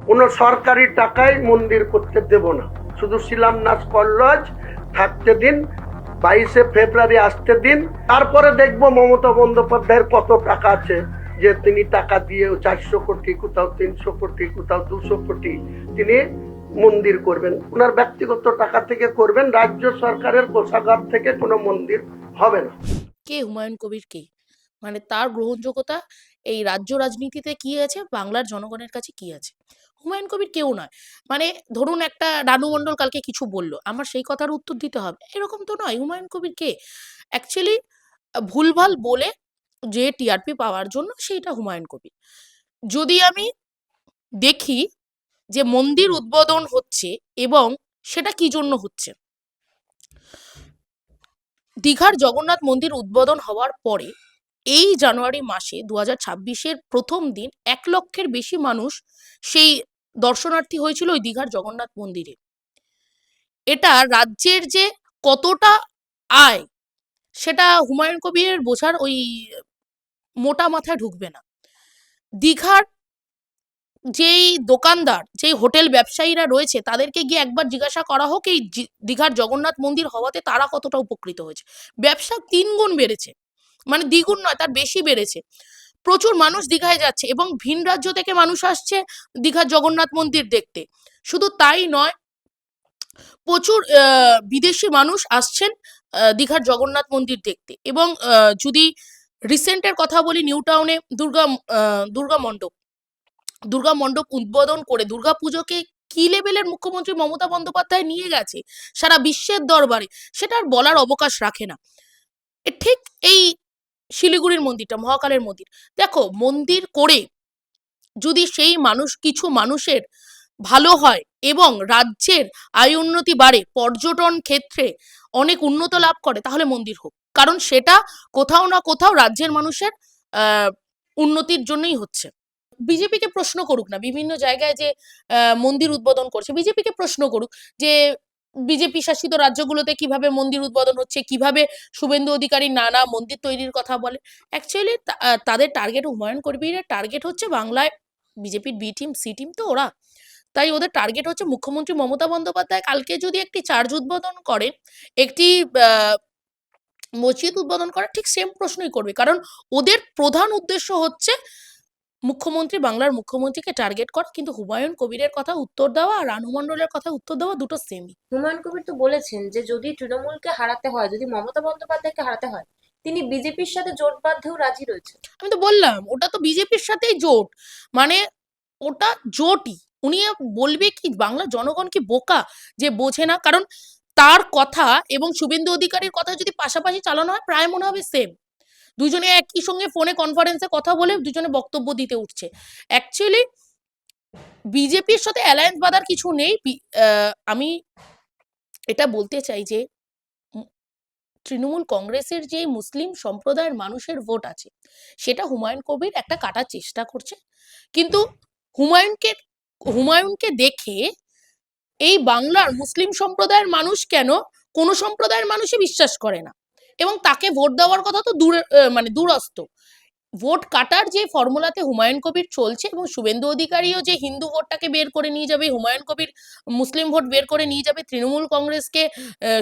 কোনো সরকারি টাকায় মন্দির করতে দেব না, শুধু শিলান্যাস কলজ থাকতে দিন, 22শে ফেব্রুয়ারি আসতে দিন, তারপরে দেখবো মমতা বন্দ্যোপাধ্যায়ের কত টাকা আছে, যে তিনি টাকা দিয়ে 400 কোটি, কোথাও 300 কোটি, কোথাও 200 কোটি তিনি মন্দির করবেন। ওনার ব্যক্তিগত টাকা থেকে করবেন, রাজ্য সরকারের কোষাগার থেকে কোনো মন্দির হবে না। কে হুমায়ুন কবির কে? মানে তার গ্রহণযোগ্যতা এই রাজ্য রাজনীতিতে কি আছে, বাংলার জনগণের কাছে কি আছে? হুমায়ুন কবির কেউ নয়। মানে ধরুন একটা রানু মণ্ডল কালকে কিছু বলল, আমার সেই কথার উত্তর দিতে হবে, এরকম তো নয়। হুমায়ুন কবির কে? অ্যাকচুয়ালি ভুলভাল বলে যে টিআরপি পাওয়ার জন্য সেইটা হুমায়ুন কবির। যদি আমি দেখি যে মন্দির উদ্বোধন হচ্ছে এবং সেটা কি জন্য হচ্ছে, দীঘার জগন্নাথ মন্দির উদ্বোধন হওয়ার পরে এই জানুয়ারি মাসে 2026-এর প্রথম দিন 1 লক্ষের বেশি মানুষ সেই দর্শনার্থী হয়েছিল ওই দীঘার জগন্নাথ মন্দিরে। এটা রাজ্যের যে কতটা আয়, সেটা হুমায়ুন কবিরের বোঝার ওই মোটা মাথায় ঢুকবে না। দীঘার যেই দোকানদার, যেই হোটেল ব্যবসায়ীরা রয়েছে, তাদেরকে গিয়ে একবার জিজ্ঞাসা করা হোক এই দীঘার জগন্নাথ মন্দির হওয়াতে তারা কতটা উপকৃত হয়েছে। ব্যবসা 3 গুণ বেড়েছে, মানে দ্বিগুণ নয়, তার বেশি বেড়েছে। প্রচুর মানুষ দীঘায় যাচ্ছে এবং ভিন রাজ্য থেকে মানুষ আসছে দীঘার জগন্নাথ মন্দির দেখতে। শুধু তাই নয়, প্রচুর বিদেশি মানুষ আসছেন দীঘার জগন্নাথ মন্দির দেখতে। এবং যদি রিসেন্টের কথা বলি, নিউ টাউনে দুর্গা মণ্ডপ উদ্বোধন করে দুর্গাপুজোকে কি লেভেলের মুখ্যমন্ত্রী মমতা বন্দ্যোপাধ্যায় নিয়ে গেছে সারা বিশ্বের দরবারে, সেটা আর বলার অবকাশ রাখে না। ঠিক এই শিলিগুড়ির মন্দিরটা, মহাকালের মন্দির, দেখো মন্দির করে যদি সেই মানুষ, কিছু মানুষের ভালো হয় এবং রাজ্যের আয় উন্নতি বাড়ে, পর্যটন ক্ষেত্রে অনেক উন্নত লাভ করে, তাহলে মন্দির হোক। কারণ সেটা কোথাও না কোথাও রাজ্যের মানুষের উন্নতির জন্যই হচ্ছে। বিজেপিকে প্রশ্ন করুক না, বিভিন্ন জায়গায় যে মন্দির উদ্বোধন করছে, বিজেপিকে প্রশ্ন করুক যে বিজেপি শাসিত রাজ্যগুলোতে কিভাবে মন্দির উদ্বোধন হচ্ছে, কিভাবে শুভেন্দু অধিকারী নানা মন্দির তৈরির কথা বলে। অ্যাকচুয়ালি তাদের টার্গেট, হুমায়ুন কবিরের টার্গেট হচ্ছে বাংলায় বিজেপির বি টিম সি টিম তো ওরা, তাই ওদের টার্গেট হচ্ছে মুখ্যমন্ত্রী মমতা বন্দ্যোপাধ্যায় কালকে যদি একটি চার্চ উদ্বোধন করে, একটি মসজিদ উদ্বোধন করে, ঠিক সেম প্রশ্নই করবে। কারণ ওদের প্রধান উদ্দেশ্য হচ্ছে মুখ্যমন্ত্রী, বাংলার মুখ্যমন্ত্রীকে টার্গেট করা। কিন্তু হুমায়ুন কবিরের কথা উত্তর দেওয়া আর রানু মণ্ডলের কথা উত্তর দেওয়া দুটো সেমই। হুমায়ুন কবির তো বলেছেন যে যদি তৃণমূলকে হারাতে হয়, যদি মমতা বন্দ্যোপাধ্যায়কে হারাতে হয়, তিনি বিজেপির সাথে জোট বাঁধতেও রাজি রয়েছেন। আমি তো বললাম ওটা তো বিজেপির সাথেই জোট, মানে ওটা জোটই। উনি বলবে কি, বাংলার জনগণ কি বোকা যে বোঝে না? কারণ তার কথা এবং শুভেন্দু অধিকারীর কথা যদি পাশাপাশি চালানো হয়, প্রায় মনে হবে সেম। দুজনে একই সঙ্গে ফোনে কনফারেন্সে কথা বলে দুজনে বক্তব্য দিতে উঠছে। অ্যাকচুয়ালি বিজেপির সাথে অ্যালায়েন্স বাঁধার কিছু নেই। আমি এটা বলতে চাই যে তৃণমূল কংগ্রেসের যে মুসলিম সম্প্রদায়ের মানুষের ভোট আছে, সেটা হুমায়ুন কবির একটা কাটার চেষ্টা করছে। কিন্তু হুমায়ুনকে দেখে এই বাংলার মুসলিম সম্প্রদায়ের মানুষ কেন কোনো সম্প্রদায়ের মানুষই বিশ্বাস করে না, এবং তাকে ভোট দেওয়ার কথা তো দূরে, মানে দূরস্থ। ভোট কাটার যে ফর্মুলাতে হুমায়ুন কবির চলছে, এবং শুভেন্দু অধিকারীও যে হিন্দু ভোটটাকে বের করে নিয়ে যাবে, হুমায়ুন কবির মুসলিম ভোট বের করে নিয়ে যাবে, তৃণমূল কংগ্রেসকে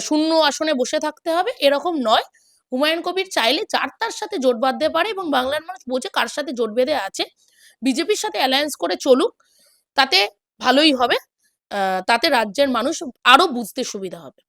শূন্য আসনে বসে থাকতে হবে, এরকম নয়। হুমায়ুন কবির চাইলে যার তার সাথে জোট বাঁধতে পারে এবং বাংলার মানুষ বোঝে কার সাথে জোট বেঁধে আছে। বিজেপির সাথে অ্যালায়েন্স করে চলুক, তাতে ভালোই হবে। তাতে রাজ্যের মানুষ আরো বুঝতে সুবিধা হবে।